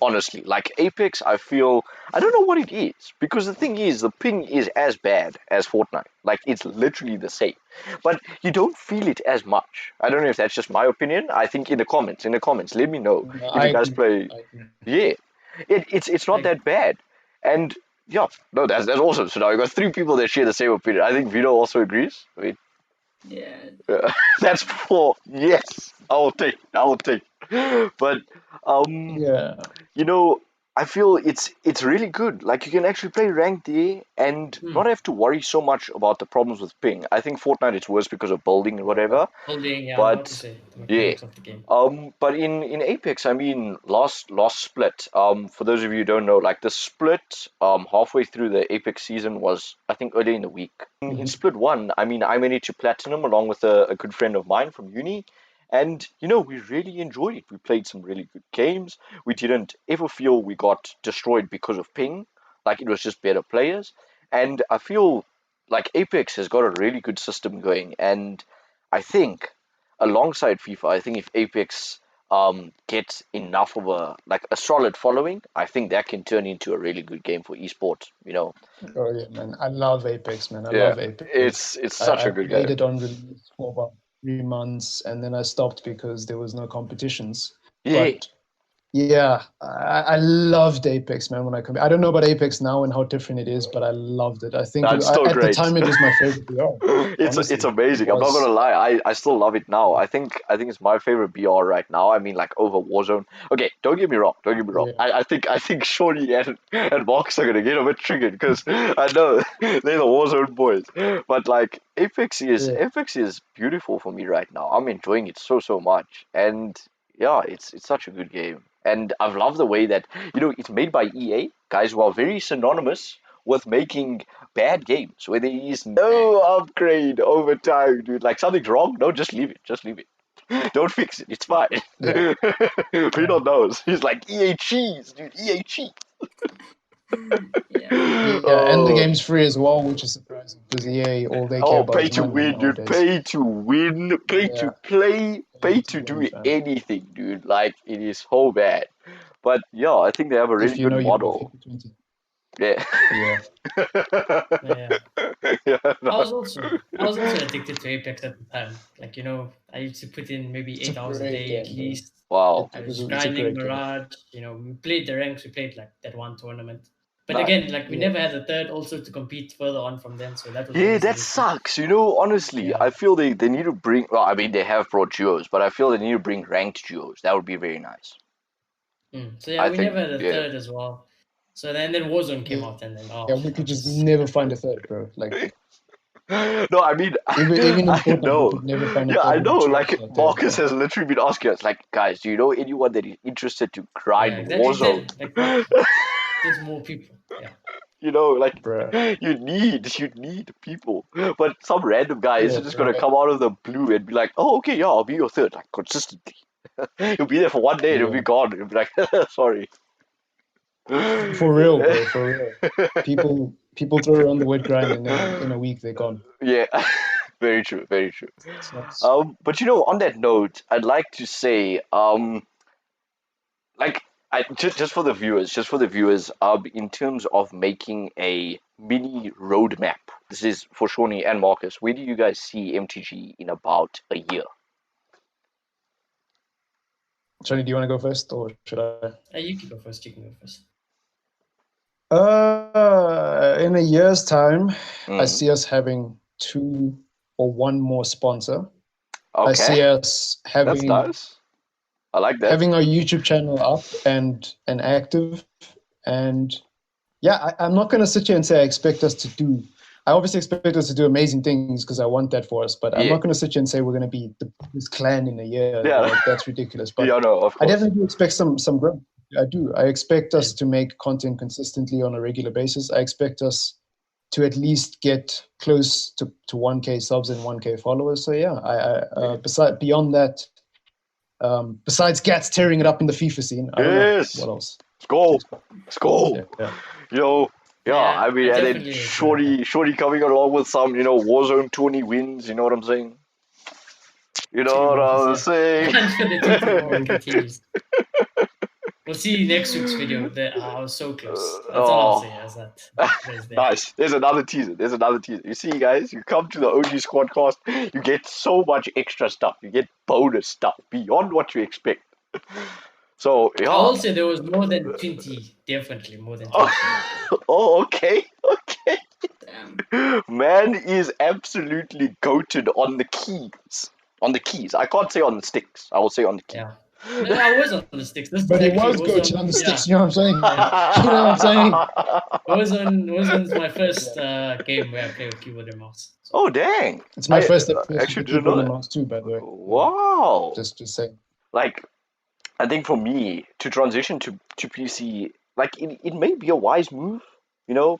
honestly, like Apex, I feel, I don't know what it is, because the thing is, the ping is as bad as Fortnite. Like, it's literally the same, but you don't feel it as much. I don't know if that's just my opinion. I think in the comments, let me know if you guys play. Yeah, it's not that bad, and yeah, no, that's awesome. So now we got 3 people that share the same opinion. I think Vito also agrees. Wait. Yeah. That's 4. Yes, I will take. But I feel it's really good. Like, you can actually play ranked there and not have to worry so much about the problems with ping. I think Fortnite it's worse because of building and whatever. Building, yeah, but I'm about to say, the mechanics of the game. But in Apex, I mean, last split. For those of you who don't know, like the split halfway through the Apex season was, I think, early in the week. In split 1, I mean, I made it to platinum along with a good friend of mine from uni. And, we really enjoyed it. We played some really good games. We didn't ever feel we got destroyed because of ping. Like, it was just better players. And I feel like Apex has got a really good system going. And I think, alongside FIFA, I think if Apex gets enough of a solid following, I think that can turn into a really good game for esports, Oh yeah, man. I love Apex, man. I love Apex. It's such a good game. I played it on release for about 3 months, and then I stopped because there was no competitions. Yeah. But Yeah, I loved Apex, man. When I don't know about Apex now and how different it is, but I loved it. I think That's still at the great. time it was my favorite BR. It's Honestly, amazing. it I'm not was. gonna lie. I still love it now. I think it's my favorite BR right now. I mean, like over Warzone. Okay, don't get me wrong. Don't get me wrong. Yeah. I think Shauny and Marcus are gonna get a bit triggered because I know they're the Warzone boys. But like Yeah. Apex is beautiful for me right now. I'm enjoying it so much, and yeah, it's such a good game. And I've loved the way that it's made by EA guys who are very synonymous with making bad games where there is no upgrade over time, dude. Like something's wrong, no, just leave it. Just leave it. Don't fix it. It's fine. Yeah. Vito knows. He's like EA cheese, dude. EA cheese. Yeah. Yeah, and the game's free as well, which is surprising because EA, all they care Oh, about pay is to money win, dude. nowadays. Pay to win. Pay Yeah, to play. Pay pay to to do win, fam. anything, dude. Like it is so bad. But yeah, I think they have a really If you good know, you know, model. 50-20. Yeah. Yeah, Yeah. Yeah, I no. was also addicted to Apex at the time. Like, I used to put in maybe it's a 8 hours a great day at game, bro. least. Wow. I was It's a grinding great game. Mirage. We played the ranks. We played like that one tournament. But Nice. again, like we Yeah. never had a third also to compete further on from then. So that was Yeah, always an that issue. sucks. Honestly, Yeah. I feel they need to bring. Well, I mean, they have brought duos, but I feel they need to bring ranked duos. That would be very nice. So yeah, I we think, never had a yeah. third as well. So then Warzone came out, and then Yeah, we I could just just never find a third, bro. Like No, I mean, even in I Fortnite, we know. could never find a Yeah, third I with know. the Like trash like that. Marcus has literally been asking us, like, guys, do you know anyone that is interested to grind yeah, exactly. Warzone? Then like what? There's more people. Yeah. Like Bruh. you need people. But some random guy Yeah, isn't just gonna bro. come out of the blue and be like, oh, okay, yeah, I'll be your third, like consistently. He'll be there for one day and he'll be Yeah. gone. He'll be like, sorry. For real, bro. For real. People throw around the word grind and then in a week they're gone. Yeah, very true, very true. It's nuts. But on that note, I'd like to say, like, just for the viewers, in terms of making a mini roadmap, this is for Shauny and Marcus. Where do you guys see MTG in about a year? Johnny, do you want to go first or should I? You can go first. You can go first. In a year's time, I Mm. see us having 2 or 1 more sponsor. I Okay, see us that's having nice. I like that. having our YouTube channel up and active. And yeah, I'm not going to sit here and say I expect us to do. I obviously expect us to do amazing things because I want that for us. But I'm Yeah, not going to sit here and say we're going to be this clan in a year. yeah, Like that's ridiculous. But yeah. No, of I course. definitely do expect some growth. I do. I expect us to make content consistently on a regular basis. I expect us to at least get close to 1K subs and 1K followers. So yeah, beyond that, besides Gats tearing it up in the FIFA scene, I don't know Yes, what else. let's go, let's go. Yeah. Yeah. Yeah, I mean, I and then definitely agree with that. Shorty coming along with some, Warzone 20 wins. You know what I'm saying? You know 20 what wins, I'm yeah. saying? And for the 20 more continues. We'll see next week's video. I was so close. That's all I'll Oh, say. As that there's there. nice. There's another teaser. There's another teaser. You see, guys, you come to the OG Squadcast, you get so much extra stuff. You get bonus stuff beyond what you expect. So, I yeah. will say there was more than 20. Definitely more than 20. Oh, okay. Okay. Damn. Man is absolutely goated on the keys. On the keys. I can't say on the sticks. I will say on the keys. Yeah. No, I was on the sticks. That's But it exactly. was coaching on the sticks, Yeah. you know what I'm saying? Yeah. You know what I'm saying? Wazone's my first game where I play with keyboard and mouse. So. Oh, dang. It's my I first actually episode didn't know keyboard and that. mouse too, by the way. Wow. Just saying. Like, I think for me, to transition to PC, like, it may be a wise move,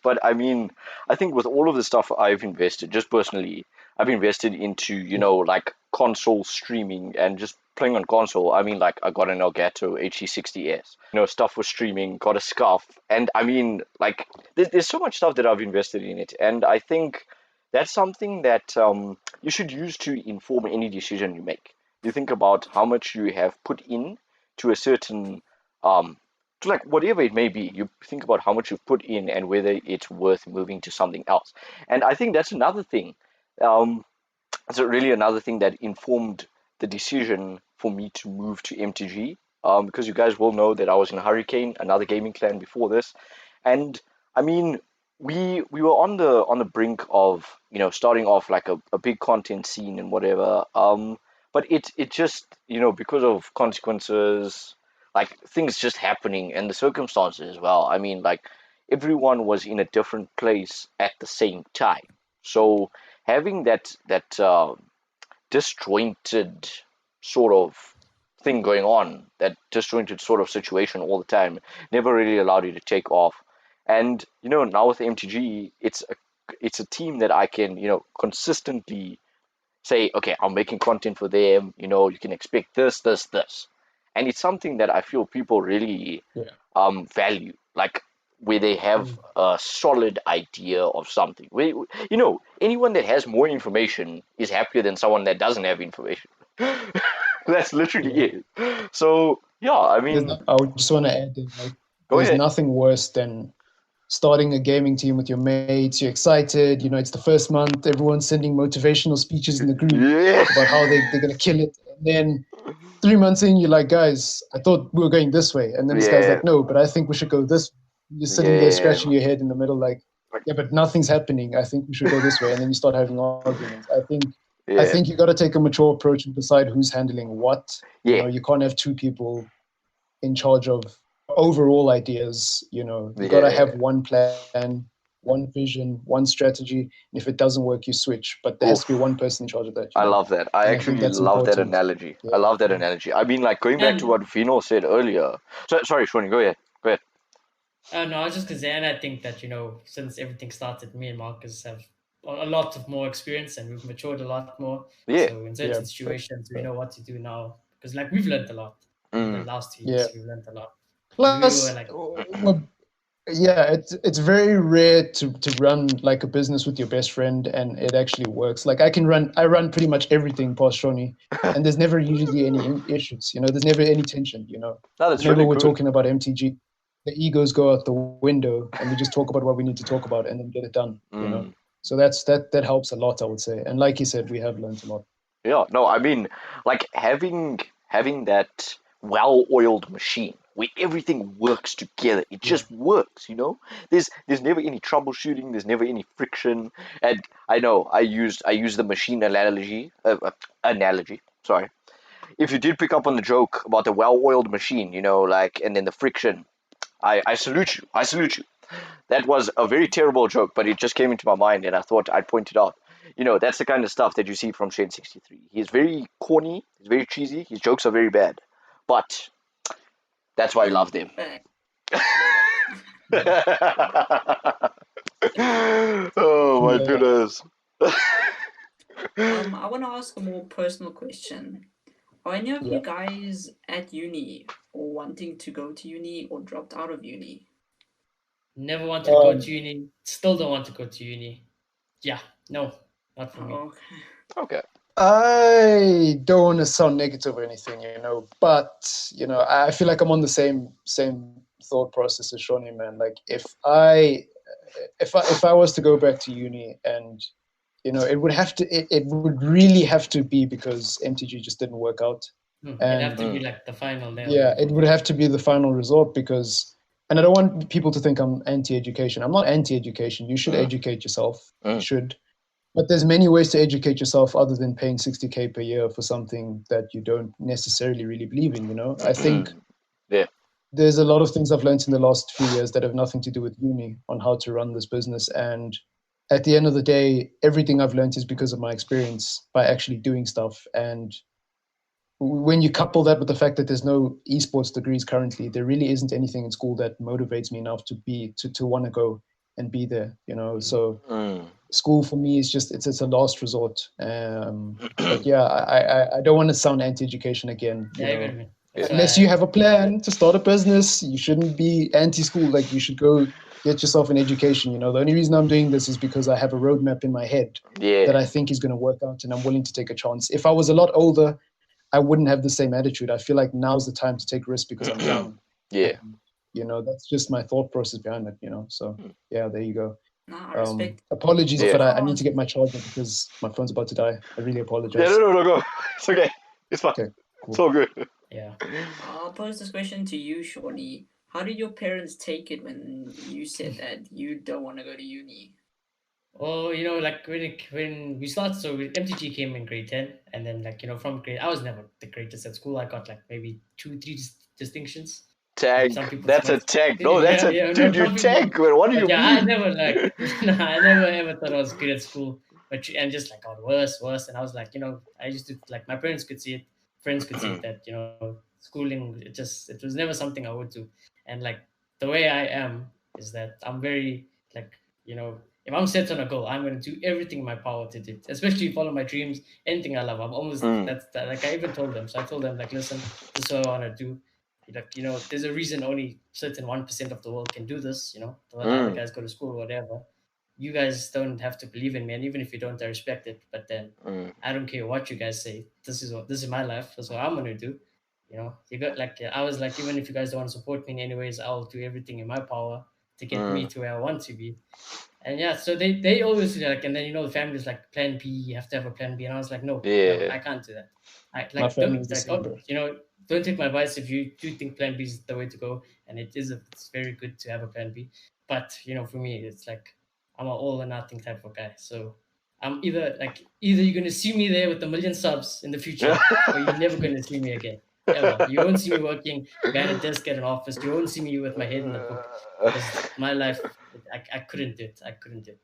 but I mean, I think with all of the stuff I've invested, just personally, I've invested into, like console streaming and just playing on console. I mean, like, I got an Elgato HD60S, stuff for streaming, got a scarf. And I mean, like, there's so much stuff that I've invested in it. And I think that's something that you should use to inform any decision you make. You think about how much you have put in to a certain to like whatever it may be. You think about how much you've put in and whether it's worth moving to something else. And I think that's another thing. It's really another thing that informed the decision for me to move to MTG because you guys will know that I was in Hurricane, another gaming clan before this, and I mean, we were on the brink of starting off like a big content scene and whatever. But it just because of consequences, like things just happening and the circumstances as well. I mean, like everyone was in a different place at the same time, so having that disjointed sort of thing going on, that disjointed sort of situation all the time, never really allowed you to take off. And now with MTG, it's a team that I can consistently say, okay, I'm making content for them. You can expect this, this, this, and it's something that I feel people really value, like where they have a solid idea of something. Anyone that has more information is happier than someone that doesn't have information. That's literally it. So yeah, I mean, I would just want to add that, like, go there's ahead. nothing worse than starting a gaming team with your mates. You're excited. It's the first month. Everyone's sending motivational speeches in the group about how they're going to kill it. And then 3 months in, you're like, guys, I thought we were going this way. And then this guy's like, no, but I think we should go this way. You're sitting there scratching your head in the middle like, yeah, but nothing's happening. I think we should go this way. And then you start having arguments. I think you got to take a mature approach and decide who's handling what. You can't have two people in charge of overall ideas. You got to have one plan, one vision, one strategy. And if it doesn't work, you switch. But there has to be one person in charge of that. I love that. I actually love that analogy. I love that analogy. I mean, like going back to what Vino said earlier. Sorry, Shauny, go ahead. No, I was just gonna say, and I think that since everything started, me and Marcus have a lot of more experience and we've matured a lot more. Yeah. So in certain situations, we know what to do now because like we've learned a lot in the last 2 years. We've learned a lot. Plus, it's very rare to run like a business with your best friend and it actually works. Like I run pretty much everything past Shauny, and there's never usually any issues. There's never any tension. No, that's Whenever really we're good. talking about MTG, the egos go out the window and we just talk about what we need to talk about and then get it done. So that helps a lot, I would say. And like you said, we have learned a lot. Yeah, no, I mean, like having that well-oiled machine where everything works together. It just works, There's never any troubleshooting. There's never any friction. And I know I used the machine analogy. Sorry. If you did pick up on the joke about the well-oiled machine, and then the friction, I salute you. I salute you. That was a very terrible joke, but it just came into my mind, and I thought I'd point it out. That's the kind of stuff that you see from Shane63. He's very corny. He's very cheesy. His jokes are very bad, but that's why I love them. Oh my goodness. I want to ask a more personal question. Are any of you guys at uni or wanting to go to uni or dropped out of uni? Never wanted to go to uni. Still don't want to go to uni. Yeah, no, not for me. Okay. I don't want to sound negative or anything, but I feel like I'm on the same thought process as Shauny, man. Like if I was to go back to uni, and it would really have to be because MTG just didn't work out. It'd have to be like the final nail. Yeah, it would have to be the final resort because, and I don't want people to think I'm anti-education. I'm not anti-education. You should educate yourself. You should. But there's many ways to educate yourself other than paying 60K per year for something that you don't necessarily really believe in, I think there's a lot of things I've learned in the last few years that have nothing to do with uni on how to run this business. And at the end of the day, everything I've learned is because of my experience by actually doing stuff. And when you couple that with the fact that there's no esports degrees currently, there really isn't anything in school that motivates me enough to want to go and be there, so school for me is just it's a last resort. But yeah, I don't want to sound anti-education again. Unless you have a plan to start a business, you shouldn't be anti-school. Like you should go get yourself an education. The only reason I'm doing this is because I have a roadmap in my head that I think is going to work out, and I'm willing to take a chance. If I was a lot older, I wouldn't have the same attitude. I feel like now's the time to take risks because I'm young. That's just my thought process behind it. So yeah, there you go. No, I respect. Apologies, but I need to get my charger because my phone's about to die. I really apologize. Yeah, no, go. It's okay. It's fine. Okay, cool. It's all good. Yeah. I'll pose this question to you, Shauny. How did your parents take it when you said that you don't want to go to uni? Well, like when we started, so MTG came in grade 10, and then like from grade, I was never the greatest at school. I got like maybe 2, 3 distinctions. Some Tag. people That's a might, tag. No, that's yeah, a yeah, no, dude. You some people, tag. Man. What do you but yeah, I mean? never like, no, I never ever thought I was good at school, but and just like got worse, and I was like, I used to like my parents could see it, friends could see it that schooling it was never something I would do, and like the way I am is that I'm very like if I'm set on a goal, I'm going to do everything in my power to do it, especially follow my dreams, anything I love. I'm almost Mm. that's that. Like I even told them. So I told them like, listen, this is what I want to do. Like there's a reason only certain 1% of the world can do this. The other Mm. guys go to school or whatever. You guys don't have to believe in me, and even if you don't, I respect it. But then Mm. I don't care what you guys say. This is my life. That's what I'm going to do. You got like I was like, even if you guys don't want to support me in any ways, I'll do everything in my power to get me Mm. to where I want to be. And yeah, so they always like, and then the family's like plan B, you have to have a plan B, and I was like, no, Yeah. I can't do that. I My like family don't is the like same, bro. don't take my advice if you do think plan B is the way to go, and it's very good to have a plan B. But for me, it's like I'm an all or nothing type of guy. So I'm either you're gonna see me there with a million subs in the future, or you're never gonna see me again. Ever. You won't see me working behind a desk at an office. You won't see me with my head in the book because my life, I couldn't do it. I couldn't do it.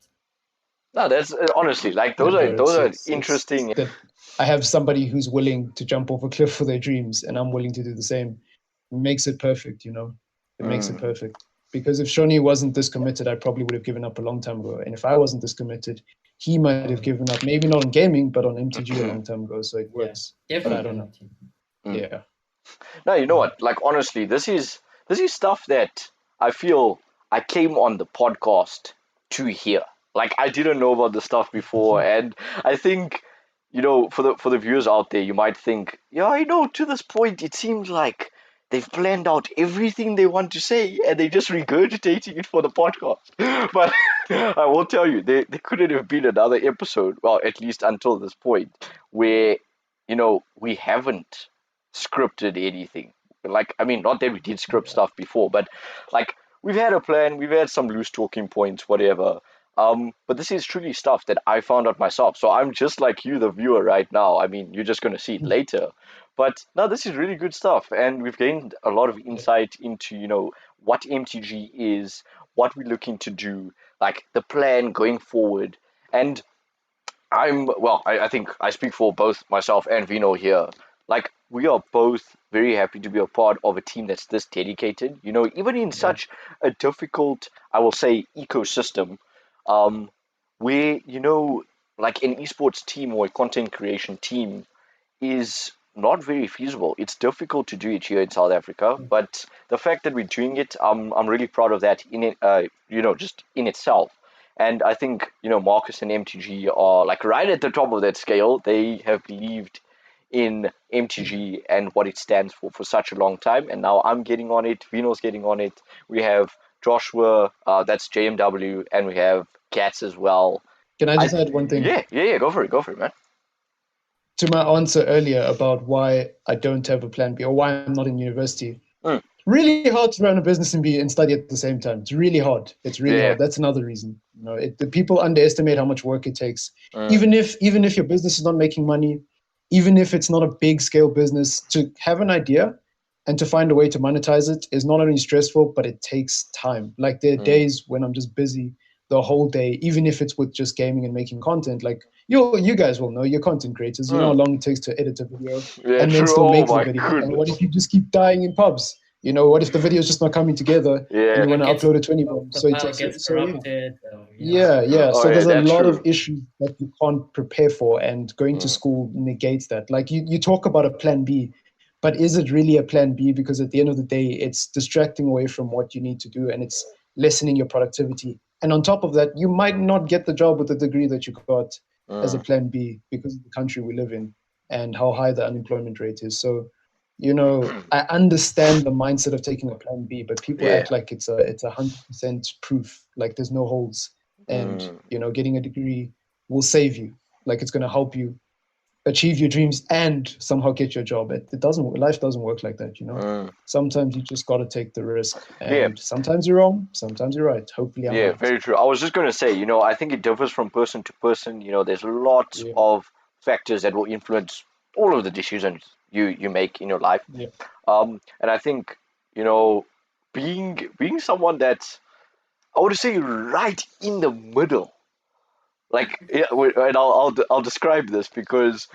No, that's honestly like Yeah, those are bro, interesting. it's that I have somebody who's willing to jump off a cliff for their dreams, and I'm willing to do the same. It makes it perfect, It makes it Mm. perfect. Because if Shauny wasn't this committed, I probably would have given up a long time ago. And if I wasn't this committed, he might have given up, maybe not on gaming, but on MTG a long time ago. So it Yeah, works. But I definitely don't on know. that team. Mm. Yeah. No, you know what? Like honestly, this is stuff that I feel I came on the podcast to hear. Like I didn't know about the stuff before, and I think for the viewers out there, you might think, yeah, to this point, it seems like they've planned out everything they want to say, and they're just regurgitating it for the podcast. But I will tell you, there couldn't have been another episode, well, at least until this point, where we haven't scripted anything. Like, I mean, not that we did script stuff before, but like we've had a plan, we've had some loose talking points, whatever. But this is truly stuff that I found out myself. So I'm just like you, the viewer, right now. I mean, you're just gonna see it later. But no, this is really good stuff, and we've gained a lot of insight into what MTG is, what we're looking to do, like the plan going forward, and I think I speak for both myself and Vino here. Like, we are both very happy to be a part of a team that's this dedicated. Even in such a difficult, I will say, ecosystem, um, where, like an esports team or a content creation team is not very feasible. It's difficult to do it here in South Africa, but the fact that we're doing it, I'm really proud of that in it, just in itself. And I think, Marcus and MTG are like right at the top of that scale. They have believed in MTG and what it stands for such a long time. And now I'm getting on it. Vino's getting on it. We have Joshua, that's JMW, and we have Cats as well. Can I just add one thing? Yeah, go for it, man. To my answer earlier about why I don't have a plan B or why I'm not in university. Mm. Really hard to run a business and study at the same time. It's really hard. It's really Yeah. hard. That's another reason. The people underestimate how much work it takes. Mm. Even if your business is not making money, even if it's not a big scale business, to have an idea and to find a way to monetize it is not only stressful, but it takes time. Like there are days when I'm just busy the whole day, even if it's with just gaming and making content. Like you guys will know, you're content creators. You know how long it takes to edit a video Yeah, and then true. still Oh make the my video. goodness. And what if you just keep dying in pubs? What if the video is just not coming together and you want to upload a 20 bomb? The So it file takes gets so yeah. corrupted. Yeah. Oh, So yeah, there's a that's lot true. of issues that you can't prepare for, and going to school negates that. Like you talk about a plan B, but is it really a plan B? Because at the end of the day, it's distracting away from what you need to do, and it's lessening your productivity. And on top of that, you might not get the job with the degree that you got as a plan B because of the country we live in and how high the unemployment rate is. So, I understand the mindset of taking a plan B, but people Yeah. act like it's 100% proof, like there's no holds. And getting a degree will save you, like it's going to help you achieve your dreams and somehow get your job. It doesn't. Life doesn't work like that, you know. Sometimes you just got to take the risk, and sometimes you're wrong, sometimes you're right. Hopefully, I'm right. Very true. I was just going to say, I think it differs from person to person. There's lots of factors that will influence all of the decisions you make in your life. And I think, being someone that's, I would say, right in the middle. Like, and I'll describe this because,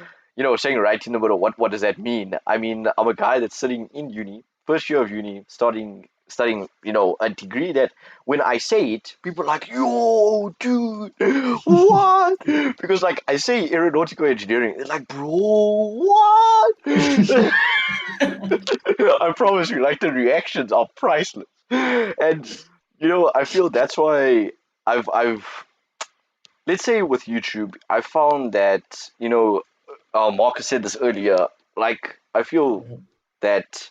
saying right in the middle, what does that mean? I mean, I'm a guy that's sitting in uni, first year of uni, studying, a degree that when I say it, people are like, yo, dude, what? Because, like, I say aeronautical engineering, they're like, bro, what? I promise you, like, the reactions are priceless. And, I feel that's why I've let's say with YouTube, I found that, Marcus said this earlier, like, I feel that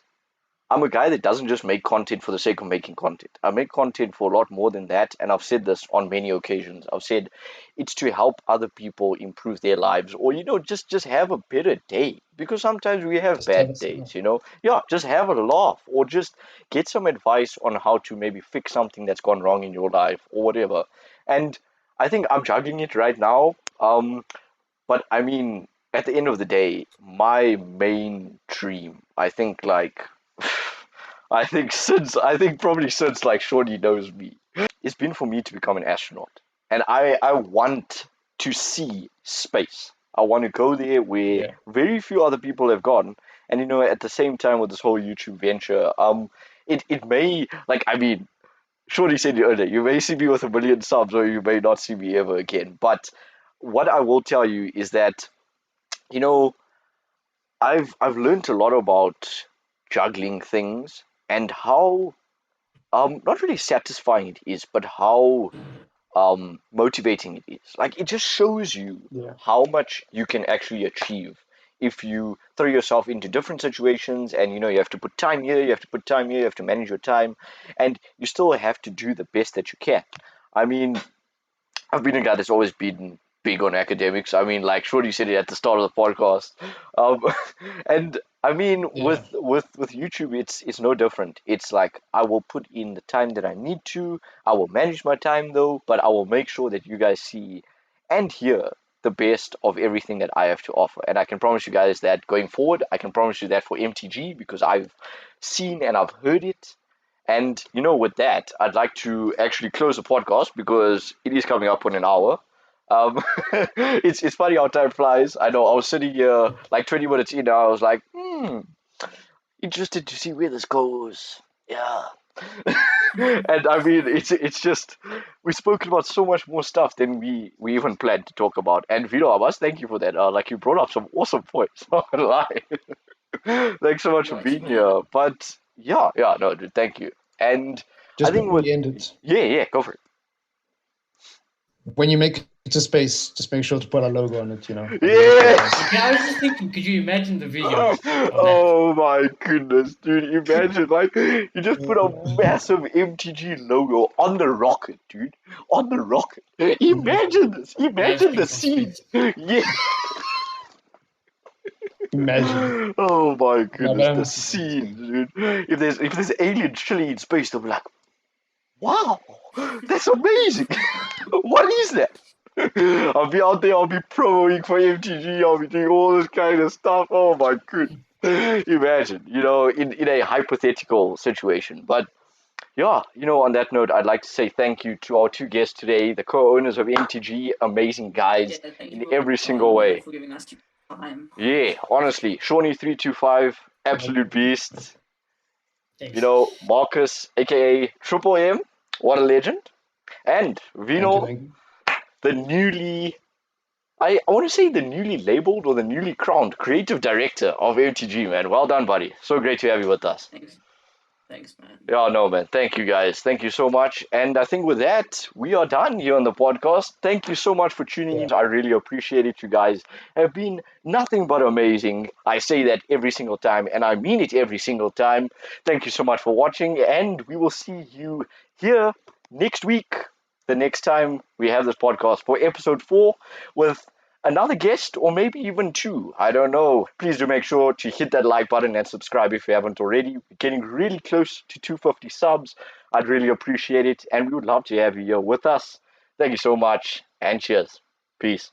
I'm a guy that doesn't just make content for the sake of making content. I make content for a lot more than that, and I've said this on many occasions. I've said it's to help other people improve their lives, or just have a better day. Because sometimes we have bad days, just have a laugh, or just get some advice on how to maybe fix something that's gone wrong in your life, or whatever. And I think I'm juggling it right now. But I mean, at the end of the day, my main dream, I think, like, I think probably since like Shorty knows me, it's been for me to become an astronaut. And I want to see space. I want to go there where very few other people have gone. And at the same time with this whole YouTube venture, it may, like, I mean, Shorty said earlier, you may see me with 1 million subs or you may not see me ever again. But what I will tell you is that, I've learned a lot about juggling things and how not really satisfying it is, but how motivating it is. Like, it just shows you how much you can actually achieve if you throw yourself into different situations, and you have to put time here, you have to put time here, you have to manage your time, and you still have to do the best that you can. I mean, I've been a guy that's always been big on academics. I mean, like Shorty said it at the start of the podcast, and I mean, with YouTube, it's no different. It's like I will put in the time that I need to. I will manage my time though, but I will make sure that you guys see and hear the best of everything that I have to offer. And I can promise you guys that going forward, I can promise you that for MTG, because I've seen and I've heard it. And with that, I'd like to actually close the podcast because it is coming up on an hour. It's funny how time flies. I know I was sitting here like 20 minutes in now. I was like, interested to see where this goes. Yeah. And I mean, it's just, we've spoken about so much more stuff than we even planned to talk about. And Vito, I must thank you for that. Like, you brought up some awesome points. Not gonna lie. Thanks so much for being here. But no, dude, thank you. And just I think before we end it, go for it. When you make it to space, just make sure to put our logo on it. Yeah. I was just thinking, could you imagine the video? Oh my goodness, dude! Imagine, like, you just put a massive MTG logo on the rocket, dude. On the rocket. Imagine this. Imagine the scene. Yeah. Imagine. Oh my goodness, the scene, dude. If there's aliens chilling in space, they'll be like, wow, that's amazing. What is that? I'll be out there, I'll be promoting for MTG, I'll be doing all this kind of stuff. Oh my goodness. Imagine, in a hypothetical situation. But yeah, on that note, I'd like to say thank you to our two guests today, the co-owners of MTG, amazing guys in every single way. For giving us time. Yeah, honestly, Shauny325, absolute beast. Thanks. Marcus, aka TripleM, what a legend. And Vino, the newly, I want to say the newly labeled or the newly crowned creative director of MTG, man. Well done, buddy. So great to have you with us. Thanks, man. Yeah, no, man. Thank you, guys. Thank you so much. And I think with that, we are done here on the podcast. Thank you so much for tuning in. I really appreciate it. You guys have been nothing but amazing. I say that every single time, and I mean it every single time. Thank you so much for watching, and we will see you here next week, the next time we have this podcast for episode 4 with another guest or maybe even two. I don't know. Please do make sure to hit that like button and subscribe if you haven't already. We're getting really close to 250 subs. I'd really appreciate it, and we would love to have you here with us. Thank you so much, and cheers. Peace.